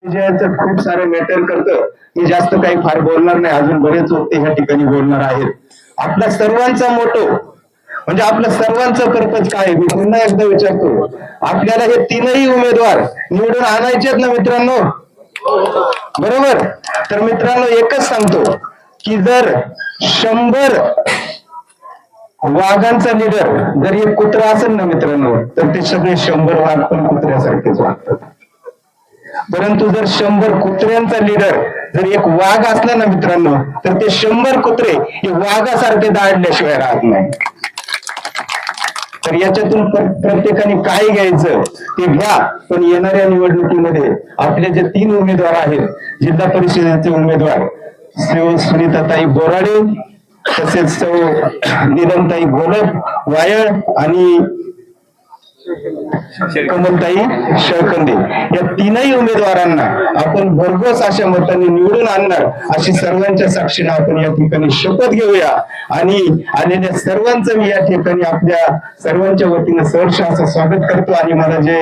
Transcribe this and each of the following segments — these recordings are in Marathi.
विजयाचं खूप सारं मॅटर करतं. मी जास्त काही फार बोलणार नाही, अजून बरेच होते ह्या ठिकाणी बोलणार आहेत. आपला सर्वांचा मोठो म्हणजे आपलं सर्वांचं पर्पज काय, मी पुन्हा एकदा विचारतो. आपल्याला हे तीनही उमेदवार निवडून आणायचेत ना मित्रांनो, बरोबर? तर मित्रांनो एकच सांगतो की जर 100 वाघांचा लीडर जर एक कुत्रा असेल ना मित्रांनो, तर ते सगळे 100 वाघ पण कुत्र्यासारखेच वागतात. परंतु जर 100 कुत्र्यांचा लीडर जर एक वाघ असला ना मित्रांनो, तर ते 100 कुत्रे हे वाघासारखे दाडल्याशिवाय राहत नाही. तर याच्यातून प्रत्येकाने काय घ्यायचं ते घ्या. पण येणाऱ्या निवडणुकीमध्ये आपले जे 3 उमेदवार आहेत, जिल्हा परिषदेचे उमेदवार सुनीताताई बोराडे, तसेच नीलमताई घोलप वायळ आणि कमलताई शेळकंदे, या तीनही उमेदवारांना आपण भरघोस अशा मतांनी निवडून आणणार अशी सर्वांच्या साक्षीने आपण या ठिकाणी शपथ घेऊया. आणि आलेल्या सर्वांचं मी या ठिकाणी आपल्या सर्वांच्या वतीने सहर्ष असं स्वागत करतो. आणि मला जे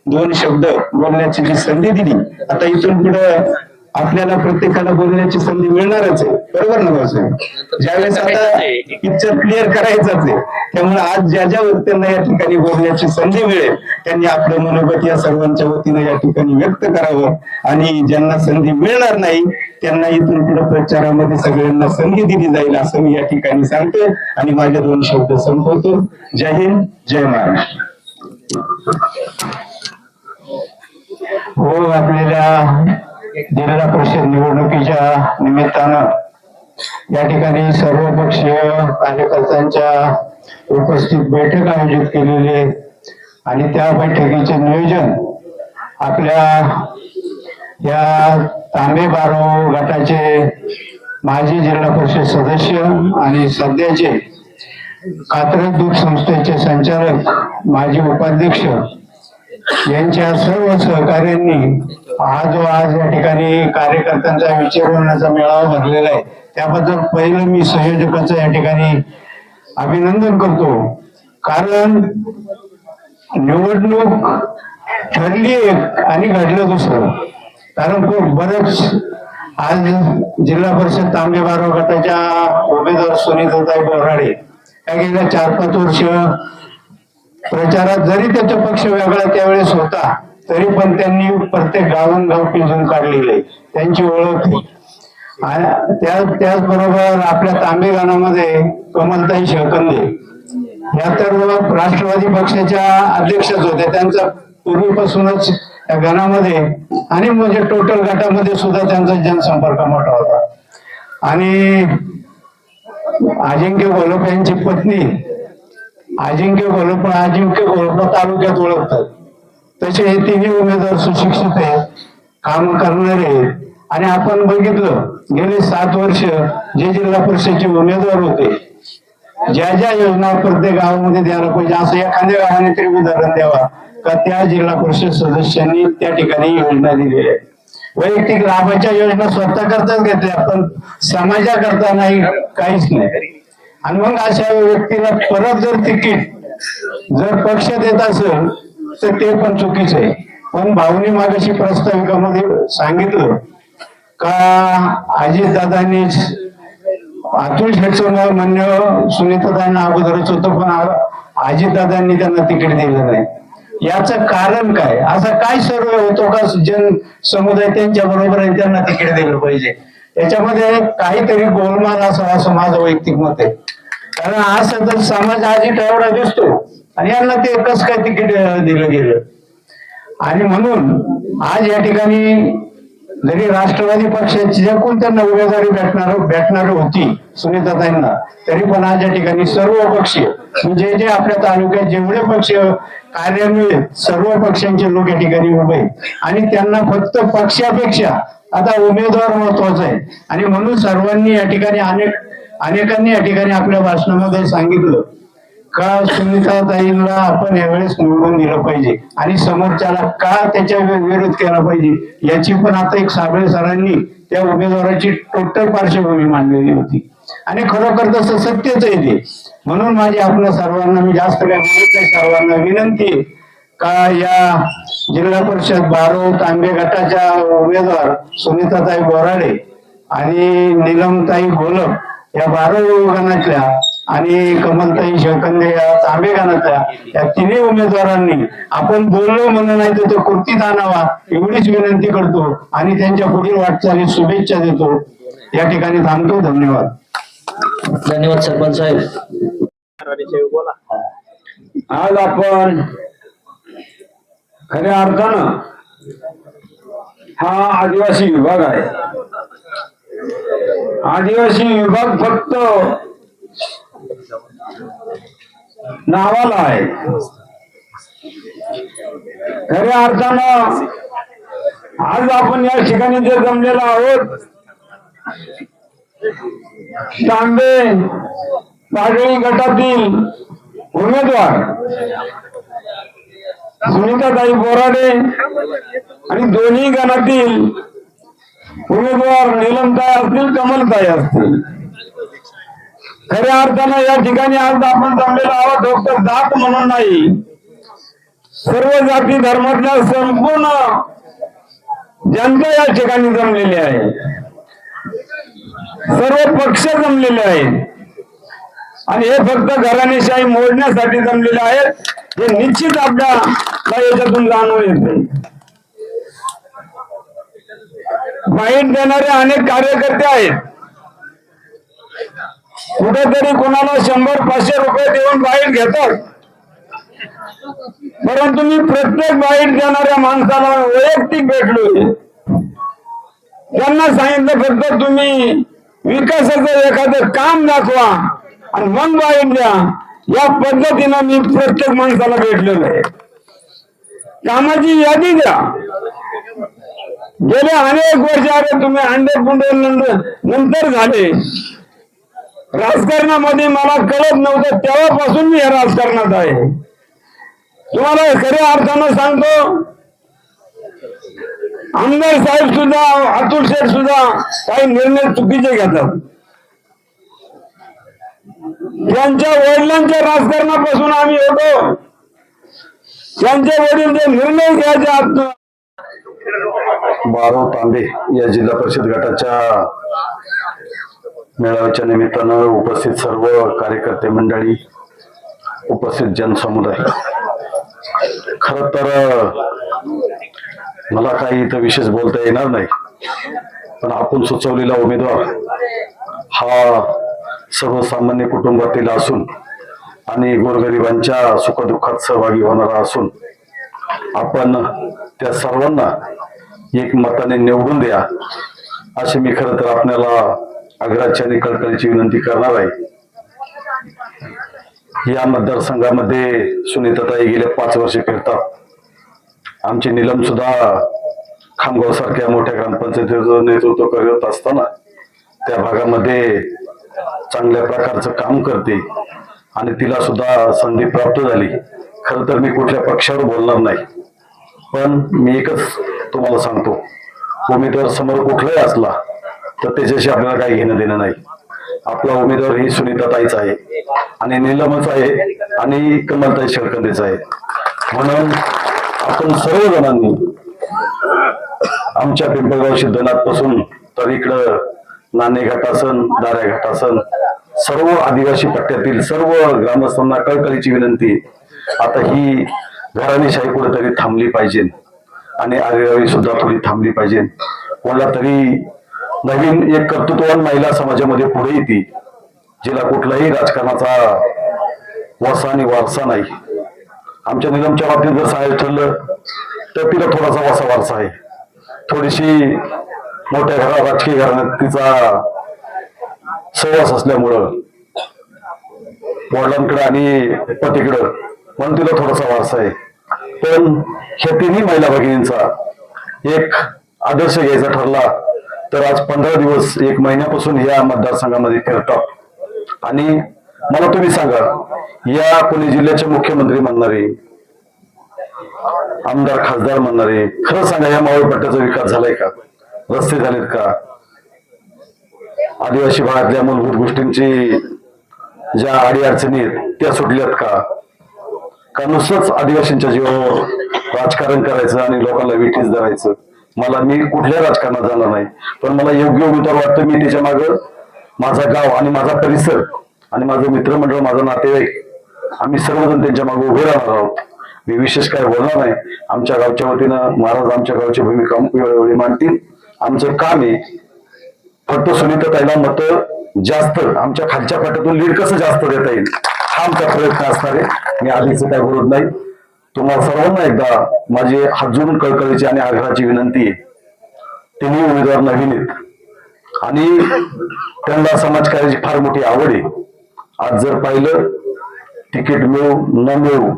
2 शब्द बोलण्याची जी संधी दिली, आता इथून पुढे आपल्याला प्रत्येकाला बोलण्याची संधी मिळणारच आहे, बरोबर ना भाऊसाहेब? ज्यावेळेस आता पिक्चर क्लिअर करायचाच आहे, त्यामुळे आज ज्या ज्या व्यक्तींना या ठिकाणी बोलण्याची संधी मिळेल त्यांनी आपलं मनोगत या सर्वांच्या वतीने या ठिकाणी व्यक्त करावं. आणि ज्यांना संधी मिळणार नाही त्यांना इथून पुढे प्रचारामध्ये सगळ्यांना संधी दिली जाईल असं मी या ठिकाणी सांगतो आणि माझे 2 शब्द संपवतो. जय हिंद, जय महाराष्ट्र. हो, आपल्याला जिल्हा परिषद निवडणुकीच्या निमित्तानं या ठिकाणी सर्वपक्षीय कार्यकर्त्यांच्या उपस्थित बैठक आयोजित केलेली आहे. आणि त्या बैठकीचे नियोजन आपल्या या तांबे बारो गटाचे माजी जिल्हा परिषद सदस्य आणि सध्याचे कात्रज दूध संस्थेचे संचालक माजी उपाध्यक्ष यांच्या सर्व सहकार्यांनी आज या ठिकाणी कार्यकर्त्यांचा विचारवण्याचा मेळावा भरलेला आहे. त्याबद्दल पहिलं मी संयोजकांचं या ठिकाणी अभिनंदन करतो. कारण निवडणूक ठरली एक आणि घडलं दुसरं. कारण बरंच आज जिल्हा परिषद तांबे बारो गटाच्या उमेदवार सुनीताताई बोराडे या गेल्या 4-5 वर्ष प्रचारात जरी त्याचा पक्ष वेगळा त्यावेळेस होता तरी पण त्यांनी प्रत्येक गावोगाव पिंजून काढलेले, त्यांची ओळख. त्याचबरोबर आपल्या तांबे गावामध्ये कमलताई शेळकंदे या तर राष्ट्रवादी पक्षाच्या अध्यक्षच होत्या. त्यांचा पूर्वीपासूनच या गणामध्ये आणि म्हणजे टोटल गटामध्ये सुद्धा त्यांचा जनसंपर्क मोठा होता. आणि अजिंक्य घोलप यांची पत्नी अजिंक्य घोलप तालुक्यात ओळखतात. तसे हे 3 उमेदवार सुशिक्षित आहेत, काम करणारे आहेत. आणि आपण बघितलं गेले 7 वर्ष जे जिल्हा परिषदेचे उमेदवार होते, ज्या ज्या योजना प्रत्येक गावामध्ये द्यायला पाहिजे असं एखाद्या गावाने तरी उदाहरण द्यावा का त्या जिल्हा परिषद सदस्यांनी त्या ठिकाणी योजना दिलेल्या आहेत. वैयक्तिक लाभाच्या योजना स्वतः करताच घेतल्या, पण समाजाकरता नाही, काहीच नाही. आणि मग अशा व्यक्तीला परत जर तिकीट जर पक्ष देत असेल तर ते पण चुकीचं आहे. पण भाऊनी मागाशी प्रस्ताविकामध्ये सांगितलं का अजितदादांनी अतुल शेटचं म्हणणे सुनीताताईंना अगोदरच होतं, पण अजितदादांनी त्यांना तिकीट दिलं नाही. याचं कारण काय? असा काय सर्वे होतो का जन समुदाय त्यांच्या बरोबर आहे त्यांना तिकीट दिलं पाहिजे? याच्यामध्ये काहीतरी गोलमाल असावा असं माझं वैयक्तिक मत आहे. कारण असं तर समाज आजी एवढा दिसतो आणि यांना ते कसं काय तिकीट दिलं गेलं. आणि म्हणून आज या ठिकाणी जरी राष्ट्रवादी पक्षाची जे कोण त्यांना उमेदवारी भेटणार होती सुनीताताईंना, तरी पण आज या ठिकाणी सर्व पक्षीय म्हणजे जे आपल्या तालुक्यात जेवढे पक्ष कार्यान्वित सर्व पक्षांचे लोक या ठिकाणी उभे आणि त्यांना फक्त पक्षापेक्षा आता उमेदवार महत्वाचा आहे. आणि म्हणून सर्वांनी या ठिकाणी अनेकांनी या ठिकाणी आपल्या भाषणामध्ये सांगितलं का सुनीताताईंना आपण यावेळेस निवडून दिलं पाहिजे आणि समोरच्याला का त्याच्या विरोध केला पाहिजे याची पण आता एक साबळे सरांनी त्या उमेदवाराची टोटल पार्श्वभूमी मांडलेली होती. आणि खरोखर तसं सत्यच आहे ते. म्हणून माझी आपल्या सर्वांना, मी जास्त काय बोलत नाही, सर्वांना विनंती का या जिल्हा परिषद बारो तांबे गटाच्या उमेदवार सुनीताताई बोराडे आणि नीलमताई घोलप या बारो गणातल्या आणि कमलताई शिळकंदे या तांबे गणातल्या या तिन्ही उमेदवारांनी आपण बोललो म्हणून नाही तर तो कृतीत आणावा एवढीच विनंती करतो आणि त्यांच्या पुढील वाटचालीत शुभेच्छा देतो. या ठिकाणी थांबतो. धन्यवाद. धन्यवाद सरपंच साहेब. आज आपण खऱ्या अर्थानं हा आदिवासी विभाग आहे. आदिवासी विभाग फक्त नावाला आहे. खऱ्या अर्थानं आज आपण या ठिकाणी जे जमलेलो आहोत तांबे पाडळी गटातील उमेदवार सुनीताताई बोराडे आणि दोन्ही गणातील उमेदवार नीलमताई असतील कमलताई असतील. खऱ्या अर्थानं या ठिकाणी आज आपण जमलेलो आहोत फक्त जात म्हणून नाही, सर्व जाती धर्मातल्या संपूर्ण जनता या ठिकाणी जमलेली आहे. सर्व पक्ष जमलेले आहेत आणि हे फक्त घराणेशाही मोडण्यासाठी जमलेले आहेत. हे निश्चित आपल्याला याच्यातून जाणून येते. बाईट देणारे अनेक कार्यकर्ते आहेत. कुठेतरी कोणाला 100-500 रुपये देऊन बाईट घेतात, परंतु मी प्रत्येक बाईट देणाऱ्या माणसाला वैयक्तिक भेटलोय. त्यांना सांगितलं फक्त तुम्ही विकासाचं एखादं काम दाखवा आणि मग बाईट द्या. या पद्धतीनं मी प्रत्येक माणसाला भेटलेलो आहे. कामाची यादी द्या. गेले अनेक वर्ष आले तुम्ही अंडे पुंडे नंतर झाले. राजकारणामध्ये मला कळत नव्हतं तेव्हापासून मी या राजकारणात आहे. तुम्हाला खऱ्या अर्थानं सांगतो, आमदार साहेब सुद्धा अतुल शेठ सुद्धा काही निर्णय चुकीचे घेतात. त्यांच्या वडिलांच्या राजकारणापासून आम्ही होतो. त्यांचे वडील जे निर्णय घ्यायचे आत बारो तांबे या जिल्हा परिषद गटाच्या मेळाव्याच्या निमित्तानं उपस्थित सर्व कार्यकर्ते मंडळी, उपस्थित जनसमुदाय, खर तर मला काही इथं विशेष बोलता येणार नाही, पण आपण सुचवलेला उमेदवार हा सर्वसामान्य कुटुंबातील असून आणि गोरगरिबांच्या सुखदुःखात सहभागी होणारा असून आपण त्या सर्वांना एक मताने निवडून द्या अशी मी खरं तर आपल्याला आग्रहाची आणि कळकळीची विनंती करणार आहे. या मतदारसंघामध्ये सुनीताताई गेल्या 5 वर्षे फिरतात. आमची नीलम सुद्धा खामगाव सारख्या मोठ्या ग्रामपंचायतीचं नेतृत्व करत असताना त्या भागामध्ये चांगल्या प्रकारचं काम करते आणि तिला सुद्धा संधी प्राप्त झाली. खरं तर मी कुठल्या पक्षावर बोलणार नाही, पण मी एकच तुम्हाला सांगतो, उमेदवार समोर कुठलाही असला तर त्याच्याशी आपल्याला काही घेणं देणं नाही. आपला उमेदवार ही सुनीताताईच आहे आणि नीलमच आहे आणि कमलताई शिळकंदेच आहे. म्हणून आपण सर्वजणांनी आमच्या पिंपळगाव सिद्धनाथ पासून तर इकडं नाणे घाटासन, दाऱ्या घाटासन, सर्व आदिवासी पट्ट्यातील सर्व ग्रामस्थांना कळकळीची विनंती, आता ही घराणेशाही कुठेतरी थांबली पाहिजे आणि आदिवासी सुद्धा थोडी थांबली पाहिजे. कोणाला तरी नवीन एक कर्तृत्ववान महिला समाजामध्ये पुढे येते, जिला कुठलाही राजकारणाचा वसा आणि वारसा नाही. आमच्या निलमच्या बाबतीत जर सांगायचं ठरलं तर तिला थोडासा वसा वारसा आहे. थोडीशी मोठ्या राजकीय घराण्यात तिचा सहवास असल्यामुळं वडिलांकडे आणि पतीकडं म्हणून तिला थोडासा वारसा आहे. पण ह्या तिन्ही महिला भगिनींचा एक आदर्श घ्यायचा ठरला तर आज 15 दिवस 1 महिन्यापासून या मतदारसंघामध्ये फिरतात. आणि मला तुम्ही सांगा, या पुणे जिल्ह्याचे मुख्यमंत्री म्हणणारे, आमदार खासदार म्हणणारे, खरं सांगा या मावळ पट्ट्याचा विकास झालाय का? रस्ते झालेत का? आदिवासी भागातल्या मूलभूत गोष्टींची ज्या अडीअडचणी आहेत त्या सुटल्यात का? का नुसतंच आदिवासींच्या जीवावर राजकारण करायचं आणि लोकांना विठीस धरायचं? मी कुठल्या राजकारणात जाणार नाही, पण मला योग्य उमेदवार वाटतं. मी त्याच्या मागं माझा गाव आणि माझा परिसर आणि माझं मित्रमंडळ, माझा नातेवाईक, आम्ही सर्वजण त्यांच्या मागे उभे राहणार आहोत. मी विशेष काय बोलणार नाही. आमच्या गावच्या वतीनं महाराज आमच्या गावची भूमिका वेळोवेळी मांडतील. आमचं काम आहे फक्त सुनीताताईला मतं जास्त, आमच्या खालच्या पट्ट्यातून लीड कसं जास्त देता येईल हा आमचा प्रयत्न असणार आहे. मी आधीच काय बोलत नाही. तुम्हाला सर्वांना एकदा माझी हात जोडून कळकळीची आणि आग्रहाची विनंती आहे. तिन्ही उमेदवार नवीन आहेत आणि त्यांना समाजकार्याची फार मोठी आवड आहे. आज जर पाहिलं, तिकीट मिळू न मिळू,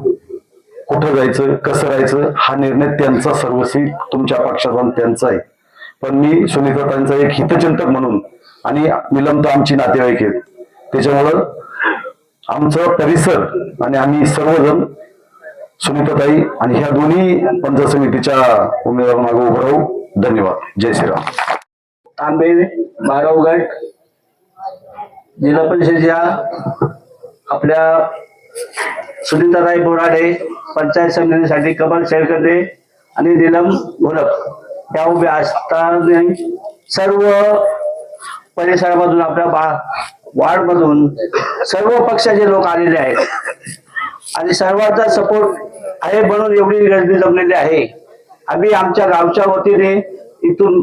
कुठं जायचं, कसं राहायचं, हा निर्णय त्यांचा सर्वस्वी तुमच्या पक्षाचा त्यांचा आहे. पण मी सुनीताताईंचा एक हितचिंतक म्हणून, आणि निलमता आमची नातेवाईक आहेत, त्याच्यामुळं आमचं परिसर आणि आम्ही सर्वजण सुनीताताई आणि ह्या दोन्ही पंचायत समितीच्या उमेदवार मागे उभं राहू. धन्यवाद. जय श्रीराम. तांबे बारवगड जिल्हा परिषदेच्या आपल्या सुनीताताई बोराडे पंचायत समितीसाठी कमल शेळकते आणि नीलम घोलप या उभ्या असताना सर्व परिसरामधून आपल्या वार्डमधून सर्व पक्षाचे लोक आलेले आहेत आणि सर्वांचा सपोर्ट आहे म्हणून एवढी गर्दी जमलेली आहे. आम्ही आमच्या गावच्या वतीने इथून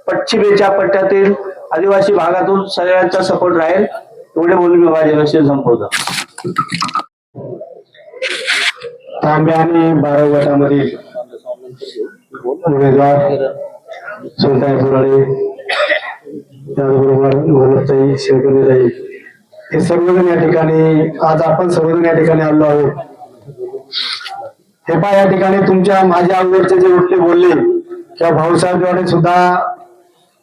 पश्चिमेच्या पट्ट्यातील आदिवासी भागातून सगळ्यांचा सपोर्ट राहील एवढे बोलून मी माझे विषय संपवतो. तांबे आणि बाराव गटामधील उमेदवार सुनीताताई बोराडे, त्याचबरोबर घोलपताई, शेळकणेताई हे सर्वजण या ठिकाणी, आज आपण सर्वजण या ठिकाणी आलो आहोत. हे पहा, या ठिकाणी तुमच्या माझ्या अगोदरचे जे उठले बोलले किंवा भाऊसाहेब देवाडे सुद्धा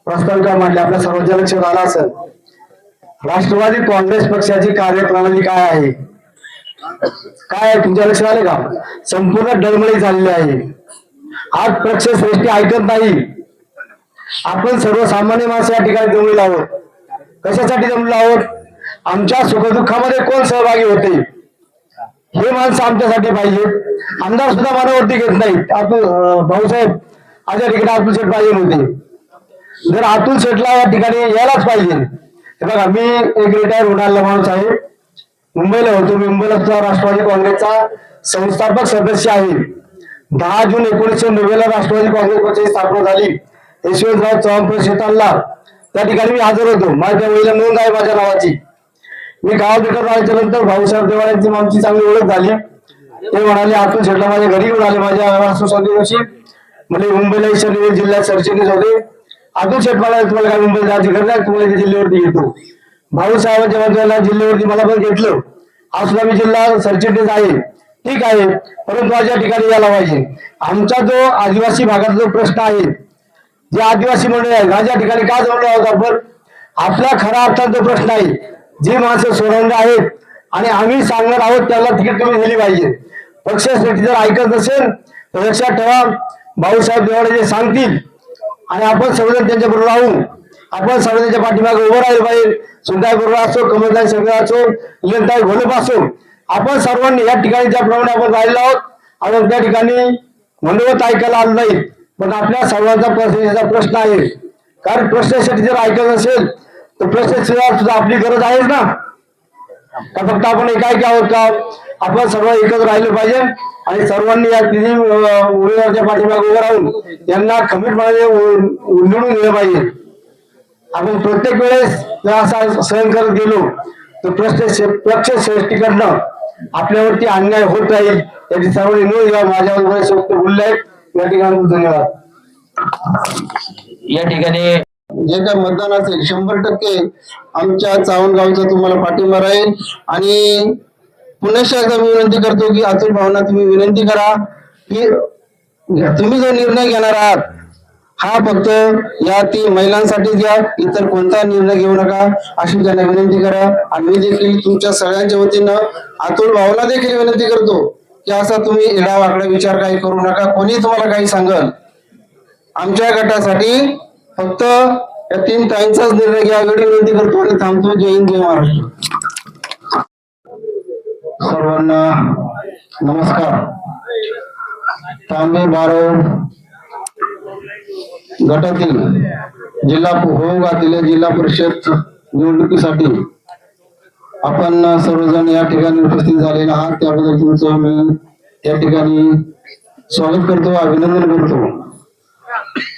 प्रस्ताविका मांडली, आपल्या सर्वांच्या लक्षात आला असेल. राष्ट्रवादी काँग्रेस पक्षाची कार्यप्रणाली काय आहे, काय आहे तुमच्या लक्षात आले का? संपूर्ण डळमळी झालेली आहे. आज पक्ष श्रेष्ठी ऐकत नाही. आपण सर्वसामान्य माणसं या ठिकाणी जमलेलो आहोत. कशासाठी जमलेलो आहोत? आमच्या सुखदुःखामध्ये कोण सहभागी होते हे माणसं आमच्यासाठी पाहिजे. आमदार सुद्धा मनावरती घेत नाहीत. भाऊसाहेब आज या ठिकाणी अतुल शेठ पाहिजे होते. जर अतुल शेठला या ठिकाणी यायलाच पाहिजे. हे बघा, मी एक रिटायर होणारा माणूस आहे. मुंबईला होतो. मुंबईला सुद्धा राष्ट्रवादी काँग्रेसचा संस्थापक सदस्य आहे. 10 जून 1990 ला राष्ट्रवादी काँग्रेस पक्षाची स्थापना झाली. यशवंतराव चव्हाण प्रशिक्षणाला त्या ठिकाणी मी हजर होतो. माझ्या वडीला नोंद आहे माझ्या नावाची. मी गावात भेटत आल्याच्या नंतर भाऊसाहेब देवाड्यांची आमची चांगली ओळख झाली. ते म्हणाले अतुल शेठला माझ्या घरी घेऊन आले. माझ्या वास्तुशांती म्हणजे मुंबईला ईशान्य जिल्ह्यात सरचिटणीस होते. अतुल शेठ मला तुम्हाला काय मुंबईला जायची गरज नाही, तुम्हाला जिल्ह्यावरती घेतो. भाऊसाहेबांच्या बाजूला जिल्ह्यावरती मला पण घेतलं. आज सुद्धा मी जिल्हा सरचिटणीस आहे, ठीक आहे, परंतु माझ्या ठिकाणी यायला पाहिजे. आमचा जो आदिवासी भागाचा जो प्रश्न आहे, जे आदिवासी मंडळी आहे, माझ्या ठिकाणी का जमलो आहोत आपण? आपला खरा अर्थात जो प्रश्न आहे, जी माणसं सोडवणार आहेत आणि आम्ही सांगणार आहोत त्याला तिकीट तुम्ही दिली पाहिजे. पक्ष जर ऐकत नसेल तर लक्षात ठेवा, भाऊसाहेब देवाडे जे सांगतील आणि आपण सर्वजण त्यांच्या बरोबर राहू. आपण सर्व त्यांच्या पाठीमागे उभं राहिलं पाहिजे. सुनीताताई बरोबर असो, कमलताई संघ असो, नीलमताई घोलप असो, आपण सर्वांनी या ठिकाणी ज्याप्रमाणे आपण राहिलो आहोत, आपण त्या ठिकाणी मनोगत ऐकायला आलं नाही. पण आपल्या सर्वांचा प्रश्न आहे. कारण प्रश्नासाठी जर ऐकत नसेल तर प्रश्न सुद्धा आपली गरज आहेच ना. का फक्त आपण एकाएकी आहोत का? आपण सर्व एकत्र राहिलं पाहिजे आणि सर्वांनी या तिन्ही उमेदवाराच्या पाठीमागे उभं राहून यांना कमिटमध्ये निवडून दिलं पाहिजे. आपण प्रत्येक वेळेस जर असा सहन करत गेलो तर पक्ष श्रेष्ठीकडनं आपल्यावरती अन्याय होत राहील. याची सर्वांनी नोंद घ्या. माझ्यावर शब्द बोलले आहेत. या ठिकाणी धन्यवाद. या ठिकाणी जे काय मतदान असेल 100% आमच्या चावणगावचा तुम्हाला पाठिंबा राहील. आणि पुन्हा एकदा मी विनंती करतो की अतुल भावना तुम्ही विनंती करा की तुम्ही जो निर्णय घेणार आहात हा फक्त या 3 महिलांसाठी घ्या, इतर कोणता निर्णय घेऊ नका अशी त्यांना विनंती करा. आणि मी देखील तुमच्या सगळ्यांच्या वतीनं अतुल भावना देखील विनंती करतो की असा तुम्ही एडावाकडा विचार काही करू नका. कोणी तुम्हाला काही सांगल, आमच्या गटासाठी फक्त या 3 ताईंचाच निर्णय घ्या एवढी विनंती करतो आणि थांबतो. जय हिंद, जय महाराष्ट्र. सर्वांना नमस्कार. तांबे बारोड गटातील जिल्हा परिषद निवडणुकीसाठी आपण सर्वजण या ठिकाणी उपस्थित झालेले आहात. त्याबद्दल तुमचं मी या ठिकाणी स्वागत करतो, अभिनंदन करतो.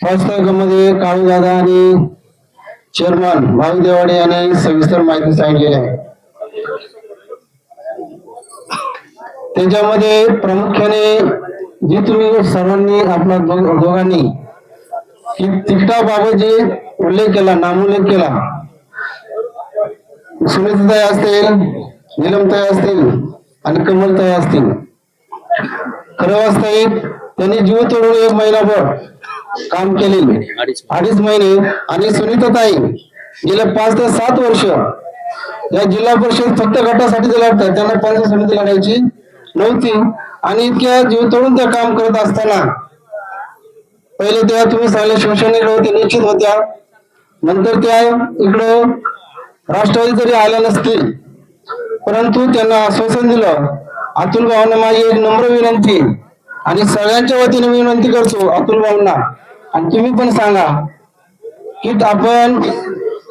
पुस्तकामध्ये काळूदादा आणि चेअरमन भाऊ देवाडे यांनी सविस्तर माहिती सांगितलेली आहे. त्याच्यामध्ये प्रामुख्याने जी तुम्ही सर्वांनी आपल्या दोघांनी तिकिटाबाबत जे उल्लेख केला, नामोल्लेख केला, सुनीताताई असतील, नीलमताई असतील आणि कमलताई असतील, खरं वास्तविक त्यांनी जीव तोडून 1 महिनाभर काम केले, 2.5 महिने. आणि सुनीताताई गेल्या 5 ते 7 वर्ष या जिल्हा परिषद फक्त गटासाठी लढतात, त्यांना पंचायत समिती लढायची नव्हती. आणि इतक्या जीव तोडून त्या काम करत असताना पहिले त्या तुम्ही सांगले शिवसेनेकडे होते, निश्चित होत्या. नंतर त्या इकडं राष्ट्रवादी जरी आल्या नसतील, परंतु त्यांना आश्वासन दिलं. अतुल भाऊंना माझी एक नम्र विनंती आणि सगळ्यांच्या वतीने मी विनंती करतो अतुल भाऊंना, आणि तुम्ही पण सांगा की आपण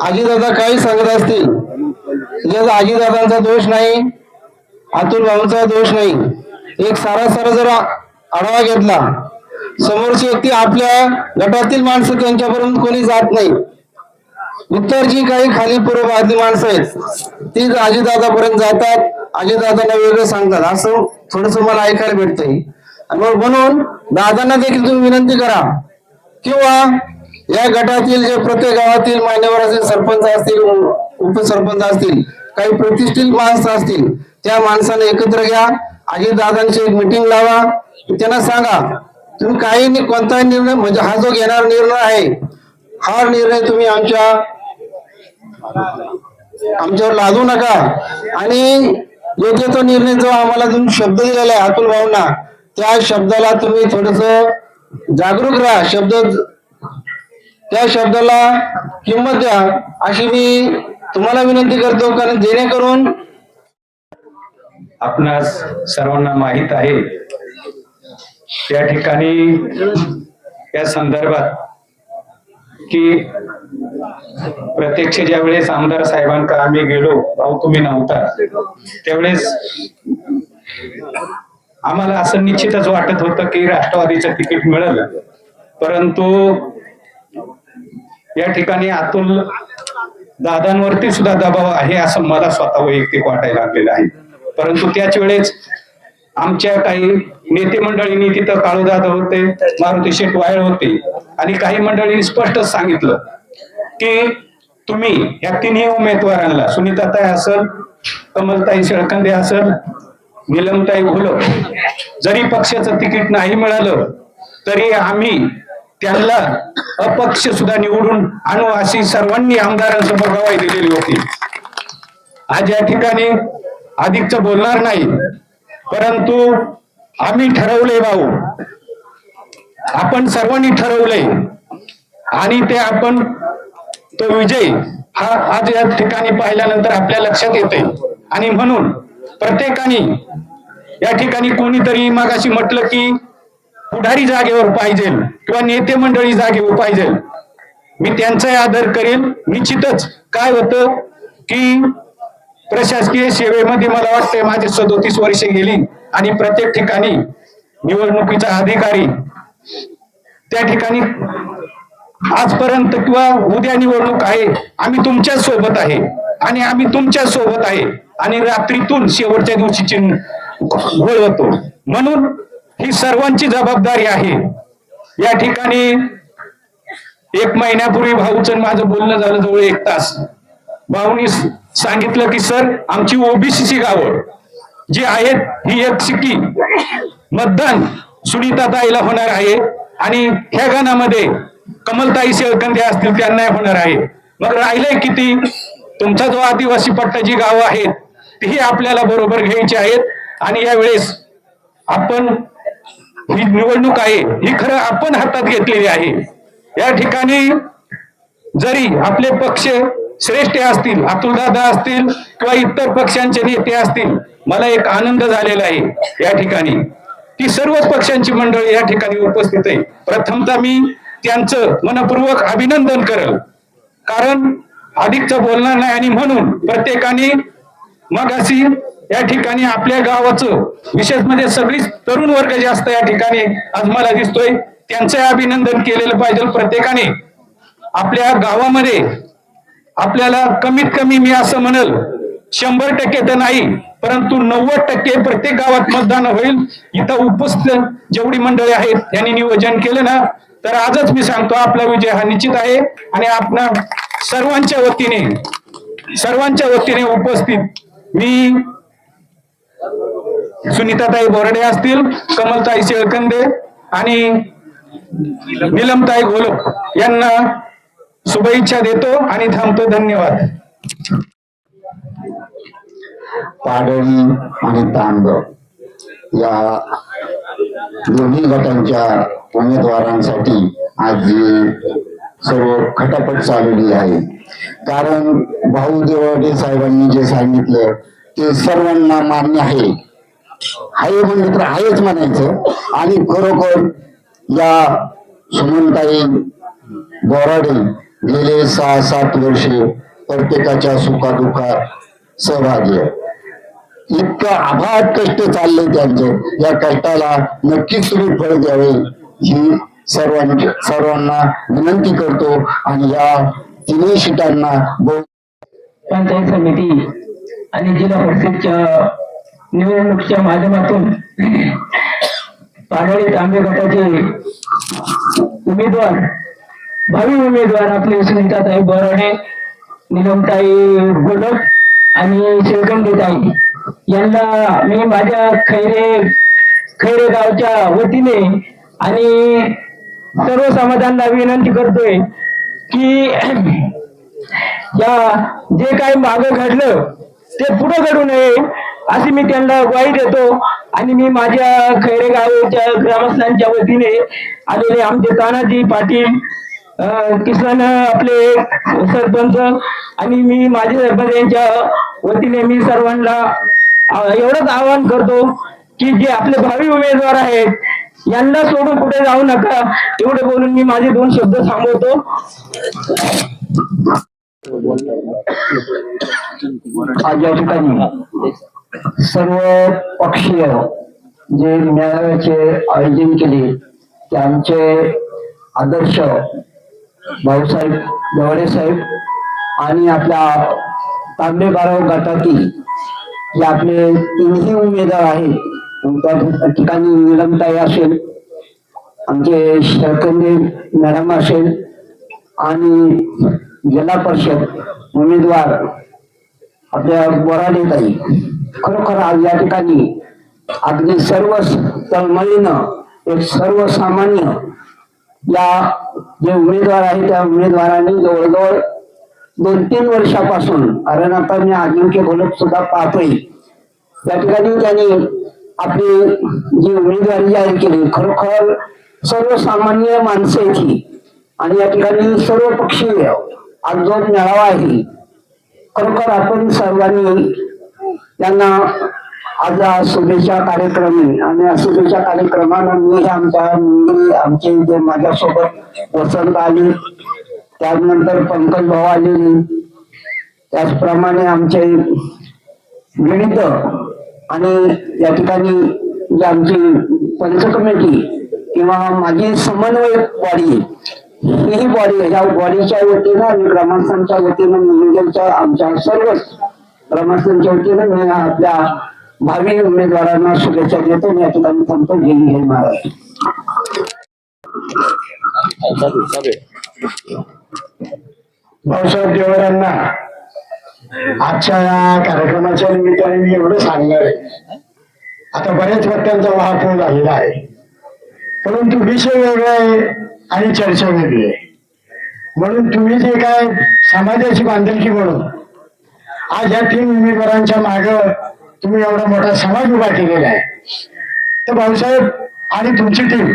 आजीदादा काही सांगत असतील, आजीदादांचा दोष नाही, अतुल भाऊंचा दोष नाही. एक सारा जर आढावा घेतला, समोरची व्यक्ती आपल्या गटातील माणसं त्यांच्यापर्यंत कोणी जात नाही. उत्तर जी काही खाली पूर्व भारतीय माणसं आहेत ती अजितदादापर्यंत जातात, अजितदादांना वेगळं सांगतात, असं थोडस मला ऐकायला भेटतंय. म्हणून दादांना देखील तुम्ही विनंती करा, किंवा या गटातील जे प्रत्येक गावातील मान्यवर असतील, सरपंच असतील, उपसरपंच असतील, काही प्रतिष्ठित माणसं असतील, त्या माणसाने एकत्र घ्या, अजितदादांची एक मिटिंग लावा, त्यांना सांगा तुम्ही काही कोणताही निर्णय, म्हणजे हा जो घेणार निर्णय आहे हा निर्णय तुम्ही आमच्यावर लादू नका. आणि योग्य तो निर्णय जो आम्हाला तुम्ही शब्द दिलेला आहे अतुल भाऊंना, त्या शब्दाला तुम्ही थोडस जागरूक राहा, त्या शब्दाला किंमत द्या, अशी मी तुम्हाला विनंती करतो. कारण जेणेकरून आपणास सर्वांना माहित आहे त्या ठिकाणी या संदर्भात की प्रत्यक्ष ज्या वेळेस आमदार साहेबांकडे आम्ही गेलो, भाऊ तुम्ही नव्हता त्यावेळेस आम्हाला असं निश्चितच वाटत होतं की राष्ट्रवादीचं तिकीट मिळेल, परंतु या ठिकाणी अतुल दादांवरती सुद्धा दबाव आहे असं मला स्वतः वैयक्तिक वाटायला लागलेलं आहे. परंतु त्याच वेळेस आमच्या काही नेते मंडळींनी तिथं काळूदादा होते, मारुती शेठ वायल होते, आणि काही मंडळींनी स्पष्ट सांगितलं की तुम्ही या 3 उमेदवारांना, सुनीताताई असेल, कमलताई शेळकंदे असेल, नीलमताई घोलप, जरी पक्षाचं तिकीट नाही मिळालं तरी आम्ही त्यांना अपक्ष सुद्धा निवडून आणू अशी सर्वांनी आमदारांसमोर ग्वाही दिलेली होती. आज या ठिकाणी अधिकच बोलणार नाही, परंतु आम्ही ठरवले भाऊ, आपण सर्वांनी ठरवले, आणि ते आपण तो विजय हा आज या ठिकाणी पाहिल्यानंतर आपल्या लक्षात येते. आणि म्हणून प्रत्येकाने या ठिकाणी कोणीतरी मागाशी म्हटलं की पुढारी जागेवर पाहिजे किंवा नेते मंडळी जागेवर पाहिजे, मी त्यांचाही आदर करेन. निश्चितच काय होतं की प्रशासकीय सेवेमध्ये मला वाटतंय माझे 37 वर्षे गेली, आणि प्रत्येक ठिकाणी निवडणुकीचा अधिकारी त्या ठिकाणी आजपर्यंत किंवा उद्या निवडणूक आहे, आम्ही तुमच्या सोबत आहे आणि आम्ही तुमच्या सोबत आहे, आणि रात्रीतून शेवटच्या दिवशीची घोळवतो. म्हणून ही सर्वांची जबाबदारी आहे. या ठिकाणी 1 महिन्यापूर्वी भाऊचं माझं बोलणं झालं जवळ 1 तास. भाऊनी सांगितलं की सर आमची ओबीसीची गावं जी आहेत ही 1 मतदान सुनीताताईला होणार आहे, आणि ह्या गणामध्ये कमलताई शेळकंदे असतील त्यांना होणार आहे. मग राहिलंय किती? तुमचा जो आदिवासी पट्टा जी गावं आहेत ती आपल्याला बरोबर घ्यायची आहेत. आणि यावेळेस आपण ही निवडणूक आहे ही खरं आपण हातात घेतलेली आहे. या ठिकाणी जरी आपले पक्ष श्रेष्ठ असतील, अतुलदादा असतील किंवा इतर पक्षांचे नेते असतील, मला एक आनंद झालेला आहे या ठिकाणी की सर्वच पक्षांची मंडळी या ठिकाणी उपस्थित आहे. प्रथमतः मी त्यांचं मनपूर्वक अभिनंदन करेल, कारण अधिकचं बोलणार नाही आणि म्हणून प्रत्येकाने मग अशी या ठिकाणी आपल्या गावाचं विशेष म्हणजे सगळी तरुण वर्ग जास्त या ठिकाणी आज मला दिसतोय, त्यांचं अभिनंदन केलेलं पाहिजे. प्रत्येकाने आपल्या गावामध्ये आपल्याला कमीत कमी मी असं म्हणेल 100% तर नाही परंतु 90% प्रत्येक गावात मतदान होईल. इथं उपस्थित जेवढी मंडळी आहेत त्यांनी नियोजन केलं ना तर आजच मी सांगतो आपला विजय हा निश्चित आहे. आणि आपल्या सर्वांच्या वतीने उपस्थित मी सुनीताताई बोराडे असतील, कमलताई शेळकंदे आणि नीलमताई घोलप यांना शुभेच्छा देतो आणि थांबतो. धन्यवाद. पाडळी आणि तांबव या दोन्ही गटांच्या उमेदवारांसाठी आज सर्व खटापट चालवली आहे. कारण भाऊ देवडे साहेबांनी जे सांगितलं ते सर्वांना मान्य आहे. आहे म्हणलं तर आहेच म्हणायचं. आणि खरोखर या सुमनताई बोराडे गेले 6-7 वर्षे प्रत्येकाच्या सुखादुखात सहभागी आहे. इतकं अफाट कष्ट चालले त्यांचे. या कष्टाला नक्कीच तुम्ही फळ द्यावे ही सर्वांना विनंती करतो. आणि या तिन्ही सीटांना पंचायत समिती आणि जिल्हा परिषदच्या निवडणुकीच्या माध्यमातून पाडळी तांबे गटाचे उमेदवार भावी उमेदवार आपले सुनीताताई बोराडे, नीलमताई घोलप आणि शेळकंदेताई यांना मी माझ्या खैरे गावच्या वतीने आणि सर्व समाजांना विनंती करतोय की या जे काही मागं घडलं ते पुढे घडू नये अशी मी त्यांना ग्वाही देतो. आणि मी माझ्या खैरे गावच्या ग्रामस्थांच्या वतीने आलेले आमचे तानाजी पाटील, किसन आपले सरपंच आणि मी माझे सरपंच यांच्या वतीने मी सर्वांना एवढंच आवाहन करतो की जे आपले भावी उमेदवार आहेत यांना सोडून कुठे जाऊ नका. एवढे बोलून मी माझे 2 शब्द थांबवतो. आज या ठिकाणी सर्व पक्षीय जे मेळाव्याचे आयोजन केले ते आमचे आदर्श भाऊसाहेब देवडे साहेब आणि आपल्या तांबे बाराव गटातील जे आपले 3ही उमेदवार आहेत. त्या ठिकाणी नीलमताई असेल, आमचे शेळकंदे मॅडम असेल आणि जिल्हा परिषद उमेदवार आपल्या बोराडेताई. खरोखर आज या ठिकाणी अगदी सर्व तळमळीनं एक सर्वसामान्य या जे उमेदवार आहेत त्या उमेदवारांनी जवळजवळ 2-3 वर्षापासून, कारण आता मी अजिंक्य घोलप सुद्धा पाहतोय, या ठिकाणी त्यांनी आपली जी उमेदवारी जाहीर केली. खरोखर सर्वसामान्य माणसं ही आणि या ठिकाणी सर्व पक्षीय आज जो मेळावा आहे खरोखर आपण सर्वांनी त्यांना आज शुभेच्छा कार्यक्रम आणि शुभेच्छा कार्यक्रमाला मी आमचे जे माझ्यासोबत वसंत आली, त्यानंतर पंकज भाऊ आलेले, त्याचप्रमाणे आमचे विविध आणि या ठिकाणी जी आमची पंच कमिटी किंवा माझी समन्वयक बॉडी ही बॉडी ह्या बॉडीच्या वतीनं आणि ग्रामस्थांच्या वतीनं नियोजनच्या आमच्या सर्वच ग्रामस्थांच्या वतीनं मी आपल्या भावी उमेदवारांना शुभेच्छा देतो. या ठिकाणी थांबतो. जय जय महाराज. भाऊसाहेब देवरांना आजच्या या कार्यक्रमाच्या निमित्ताने मी एवढं सांगणार आहे. आता बऱ्याच पट्ट्यांचा महापूर झालेला आहे, परंतु विषय वेगळा आहे आणि चर्चा वेगळी आहे. म्हणून तुम्ही जे काय समाजाची बांधिलकी म्हणून आज या 3 उमेदवारांच्या माग तुम्ही एवढा मोठा समाज उभा केलेला आहे, तर भाऊसाहेब आणि तुमची टीम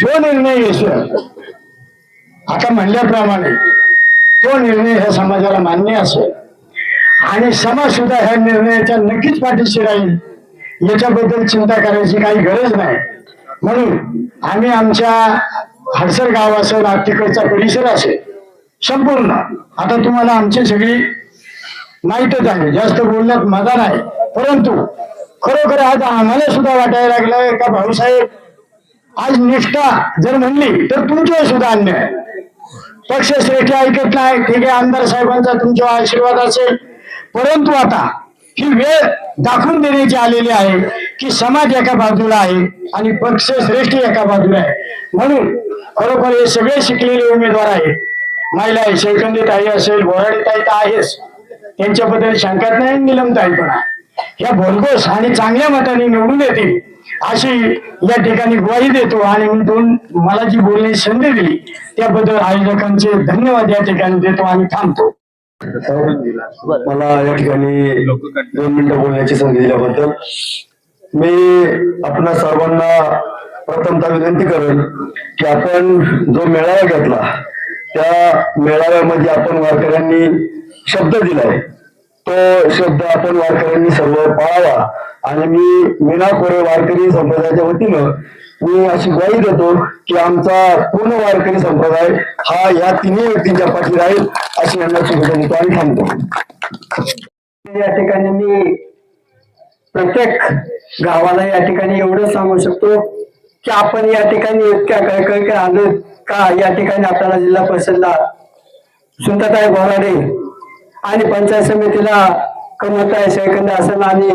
जो निर्णय घेशील आता म्हणल्याप्रमाणे तो निर्णय ह्या समाजाला मान्य असेल आणि समाज सुद्धा ह्या निर्णयाच्या नक्कीच पाठीशी राहील, याच्याबद्दल चिंता करायची काही गरज नाही. म्हणून आम्ही आमच्या हडसर गाव असेल, तिकडचा परिसर असेल, संपूर्ण आता तुम्हाला आमची सगळी माहीतच आहे, जास्त बोलण्यात मजा नाही, परंतु खरोखर आज आम्हाला सुद्धा वाटायला लागलं का भाऊसाहेब आज निष्ठा जर म्हणली तर तुमच्यावर सुद्धा अन्याय. पक्षश्रेष्ठी ऐकत नाही, ठीक आहे, आमदार साहेबांचा तुमच्यावर आशीर्वाद असेल, परंतु आता ही वेळ दाखवून देण्याची आलेली आहे की समाज एका बाजूला आहे आणि पक्षश्रेष्ठी एका बाजूला आहे. म्हणून खरोखर हे सगळे शिकलेले उमेदवार आहेत. महिला आहे, शेळकंदीताई असेल, बोराडेताई तर आहेच, त्यांच्याबद्दल शंकाच नाही, निलमताई पण आहे. या भरघोस आणि चांगल्या मताने निवडून येतील अशी या ठिकाणी ग्वाही देतो. आणि मी मला जी बोलण्याची संधी दिली त्याबद्दल आयोजकांचे धन्यवाद या ठिकाणी देतो आणि थांबतो. मला या ठिकाणी 2 मिनिटं बोलण्याची संधी दिल्याबद्दल मी आपणा सर्वांना प्रथमतः विनंती करेन की आपण जो मेळावा घेतला त्या मेळाव्यामध्ये आपण वारकऱ्यांनी शब्द दिलाय, तो शब्द आपण वारकऱ्यांनी सर्व पाळावा. आणि मी मीना कोरे वारकरी संप्रदायाच्या वतीनं मी अशी ग्वाही देतो की आमचा पूर्ण वारकरी संप्रदाय हा या तिन्ही व्यक्तींच्या पाठी राहील अशी यांना शुभेच्छा देतो आणि थांबतो. या ठिकाणी मी प्रत्येक गावाला या ठिकाणी एवढं सांगू शकतो की आपण या ठिकाणी इतक्या कळकळीने आलो का या ठिकाणी आपल्याला जिल्हा परिषदला सुंदरताई बोराडे आणि पंचायत समितीला कमलताई शेळकंदे असेल आणि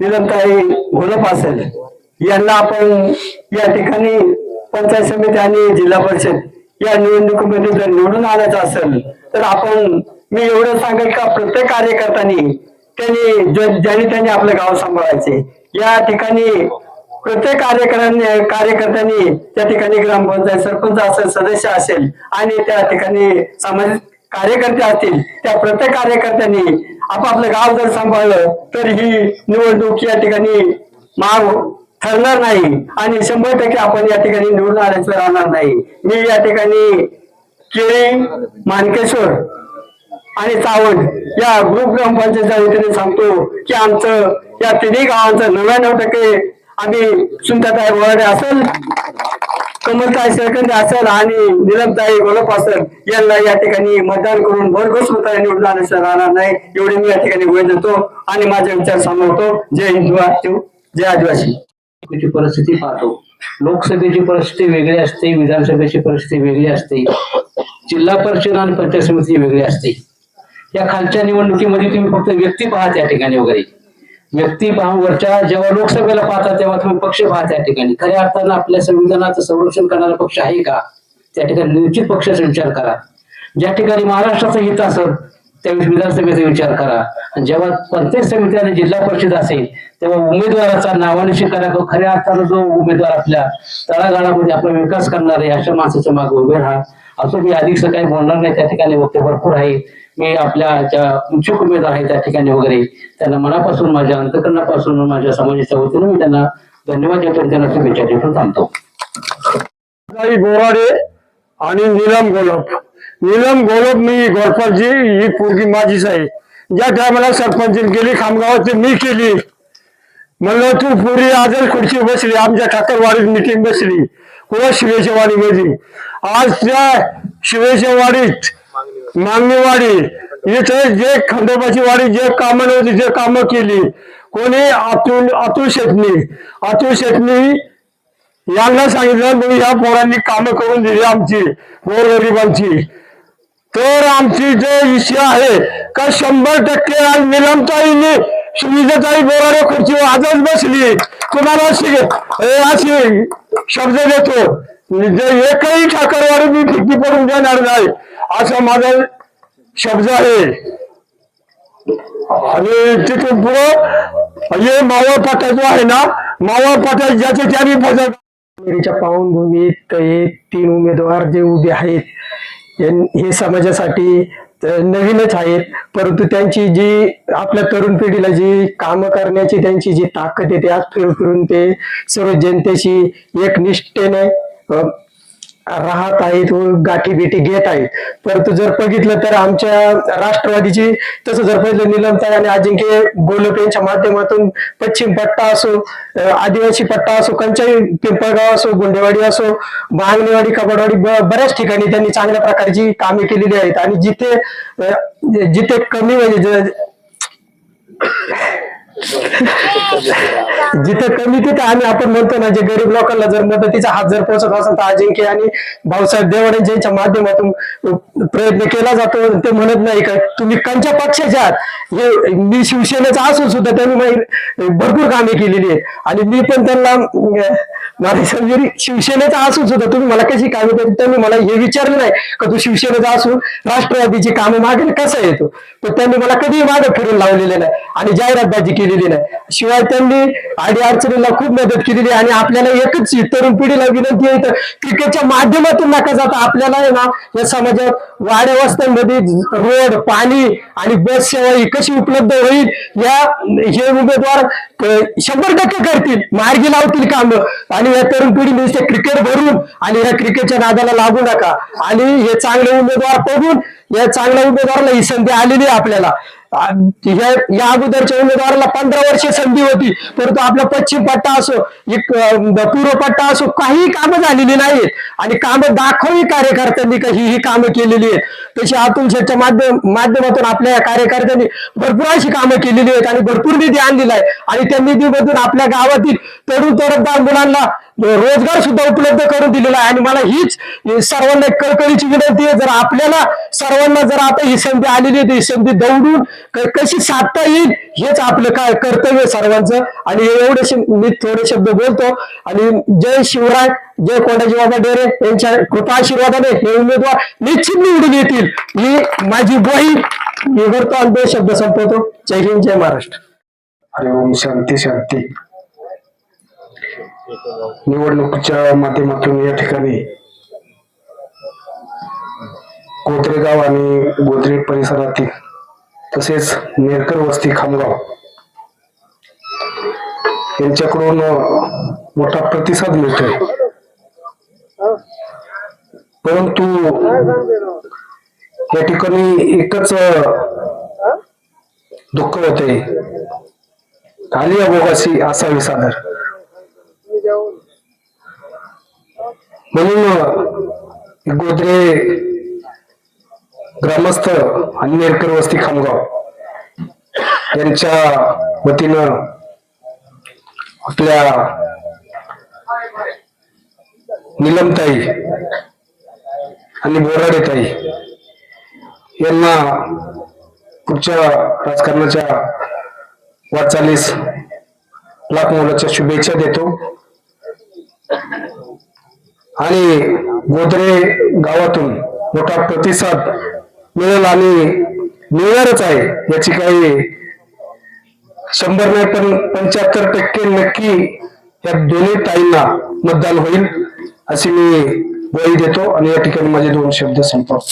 निलमताई घोलप असेल, यांना आपण या ठिकाणी पंचायत समिती आणि जिल्हा परिषद या निवडणुकीमध्ये जर निवडून आणायचं असेल तर आपण मी एवढं सांगेल का प्रत्येक कार्यकर्त्यांनी ज्यांनी त्यांनी आपलं गाव सांभाळायचे. या ठिकाणी प्रत्येक कार्यकर्त्यांनी त्या ठिकाणी ग्रामपंचायत सरपंच असेल, सदस्य असेल आणि त्या ठिकाणी सामाजिक कार्यकर्ते असतील, त्या प्रत्येक कार्यकर्त्यांनी आपापलं गाव जर सांभाळलं तर ही निवडणूक या ठिकाणी महाग ठरणार नाही आणि 100% आपण या ठिकाणी निवडून आल्याचं राहणार नाही. मी या ठिकाणी केळी, मानकेश्वर आणि चावंड या ग्रुप ग्रामपंचायतच्या वतीने सांगतो की आमचं या तिन्ही गावांचं 99% आम्ही सुंदरताई बोराडे असेल, कमलताई शेळकंदे असेल आणि निलमताई घोलप असेल यांना या ठिकाणी मतदान करून भरघोस मताने निवडून आल्याचं राहणार नाही. एवढे मी या ठिकाणी ग्वाही देतो आणि माझे विचार सांगतो. जय हिंद, जय आदिवासी. परिस्थिती पाहतो. लोकसभेची परिस्थिती वेगळी असते, विधानसभेची परिस्थिती वेगळी असते, जिल्हा परिषद आणि पंचायत समिती वेगळी असते. या खालच्या निवडणुकीमध्ये तुम्ही फक्त व्यक्ती पाहा त्या ठिकाणी वगैरे, व्यक्ती पाहूवरच्या जेव्हा लोकसभेला पाहता तेव्हा तुम्ही पक्ष पाहा त्या ठिकाणी. खऱ्या अर्थानं आपल्या संविधानाचं संरक्षण करणारा पक्ष आहे का, त्या ठिकाणी निश्चित पक्षाचा विचार करा. ज्या ठिकाणी महाराष्ट्राचं हित असेल त्यावेळेस विधानसभेचा विचार करा. आणि जेव्हा पंचायत समिती आणि जिल्हा परिषद असेल तेव्हा उमेदवाराचा नावानिशी करा. खऱ्या अर्थानं जो उमेदवार आपल्या तळागाळामध्ये आपला विकास करणार आहे अशा माणसाच्या मागे उभे राहा. असं मी अधिकच काही बोलणार नाही, त्या ठिकाणी वक्ते भरपूर आहे. मी आपल्या ज्या इच्छुक उमेदवार आहेत त्या ठिकाणी वगैरे त्यांना मनापासून माझ्या अंतकरणापासून माझ्या समाजाच्या वतीने मी त्यांना धन्यवाद देतो आणि त्यांना शुभेच्छा देतो. थांबतो. बोराडे आणि नीलम घोलप मी गोरपाची ही पोरगी माझीच आहे. ज्या टायमाला सरपंच केली खामगावात मी केली. म्हणलं तू पुरी आजच खुर्ची बसली, आमच्या ठाकरवाडीत मिटिंग बसली कुणा शिवेच्या वाडीमध्ये. आज त्या शिवेच्या वाडीत मागणीवाडी इथे जे खंडोबाची वाडी जे कामं नव्हती ते कामं केली. कोणी अतुल शेटणी यांना सांगितलं तुम्ही या पोरांनी कामं करून दिली आमची गोरगरिबांची. तर आमची जो विषय आहे का 100% आज निलमताईंनी सुविधाताई बोराडे खुर्चीवर आजच बसली. तुम्हाला अशी शब्द देतो एकही ठाकरवाडी मी फिक्की पडून देणार नाही असा माझा शब्द आहे. आणि तिथून पुढं हे मावळ पाटा जो आहे ना, मावळ पाटा ज्याचे त्यांनी मेरीच्या पावनभूमीत हे 3 उमेदवार जे उभे आहेत हे समाजासाठी नवीनच आहेत, परंतु त्यांची जी आपल्या तरुण पिढीला जी कामं करण्याची त्यांची जी ताकद आहे ते आज फिरून ते सर्व जनतेशी एकनिष्ठेने राहत आहेत व गाठी बिठी घेत आहेत. परंतु जर बघितलं तर आमच्या राष्ट्रवादीची, तसं जर पाहिलं निलमताई आणि अजिंक्य गोलप यांच्या माध्यमातून पश्चिम पट्टा असो, आदिवासी पट्टा असो, कंचाई पिंपळगाव असो, गुंडेवाडी असो, मागणेवाडी, कबाडवाडी, बऱ्याच ठिकाणी त्यांनी चांगल्या प्रकारची कामे केलेली आहेत. आणि जिथे कमी म्हणजे जिथं कमी तिथं आम्ही आपण म्हणतो ना, जे गरीब लोकांना जर मदतीचा हात जर पोहोचत असेल तर अजिंक्य आणि भाऊसाहेब देवाडे यांच्या माध्यमातून प्रयत्न केला जातो. ते म्हणत नाही का तुम्ही कोणत्या पक्षाचे आहात, हे मी शिवसेनेचा असून सुद्धा त्यांनी भरपूर कामे केलेली आहेत. आणि मी पण त्यांना जरी शिवसेनेचा असून सुद्धा तुम्ही मला कशी कामे केली, त्यांनी मला हे विचारलं नाही का तू शिवसेनेचा असून राष्ट्रवादीची कामे मागे कसा येतो. पण त्यांनी मला कधीही मागे फिरून लावलेले नाही आणि जाहिरातबाजी केलेली नाही. शिवाय त्यांनी आडी अडचणीला खूप मदत केलेली. आणि आपल्याला एकच तरुण पिढीला विनंती आहे, तर क्रिकेटच्या माध्यमातून नका जाता, आपल्याला आहे ना या समाजात वाड्या वस्त्यांमध्ये रोड, पाणी आणि बस सेवा ही कशी उपलब्ध होईल, हे उमेदवार 100% करतील, मार्गी लावतील काम. आणि या तरुण पिढीने ते क्रिकेट भरून आणि या क्रिकेटच्या नादाला लागू नका. आणि हे चांगले उमेदवार बघून या चांगल्या उमेदवाराला ही संधी आलेली आहे आपल्याला. या अगोदरच्या उमेदवाराला 15 वर्षे संधी होती, परंतु आपला पश्चिम पट्टा असो, पूर्व पट्टा असो, काही कामं झालेली नाहीत. आणि कामं दाखवली कार्यकर्त्यांनी ही कामं केलेली आहेत. तशी अतुल शेठच्या माध्यमातून आपल्या कार्यकर्त्यांनी भरपूर अशी कामं केलेली आहेत आणि भरपूर निधी आणलेला आहे. आणि त्या निधीमधून आपल्या गावातील तरुण तरुणदार मुलांना रोजगार सुद्धा उपलब्ध करून दिलेला आहे. आणि मला हीच सर्वांना कळकळीची विनंती आहे, जर आपल्याला सर्वांना जर आता ही संधी आलेली आहे, ही संधी दौडून कशी साधता येईल हेच आपलं काय कर्तव्य सर्वांचं. आणि एवढे मी थोडे शब्द बोलतो. आणि जय शिवराय, जय कोंडाजी बाबा डेरे यांच्या कृपा आशीर्वादाने हे उमेदवार निश्चित निवडून येतील, ही माझी ग्वाही मी करतो. आणि 2 शब्द संपवतो. जय हिंद, जय महाराष्ट्र. हरि ओम, शांती शांती. निवडणुकीच्या माध्यमातून या ठिकाणी गोत्रेगाव आणि गोत्रे परिसरातील तसेच नेरकर वस्ती खामगाव यांच्याकडून मोठा प्रतिसाद मिळतोय. परंतु या ठिकाणी एकच दुःख होते, खाली अभोगासी असावी सादर. म्हणून गोत्रे ग्रामस्थ आणि नेरकर वस्ती खामगाव यांच्या वतीनं आपल्या निलमताई आणि बोराडेताई यांना पुढच्या राजकारणाच्या वाटचालीस लाख मोलाच्या शुभेच्छा देतो. आणि गोत्रे गावातून मोठा प्रतिसाद मिळेल आणि मिळणारच आहे याची काही 100 नाही पण 75% नक्की या दोन्ही ताईंना मतदान होईल अशी मी ग्वाही देतो. आणि या ठिकाणी माझे 2 शब्द संपवतो.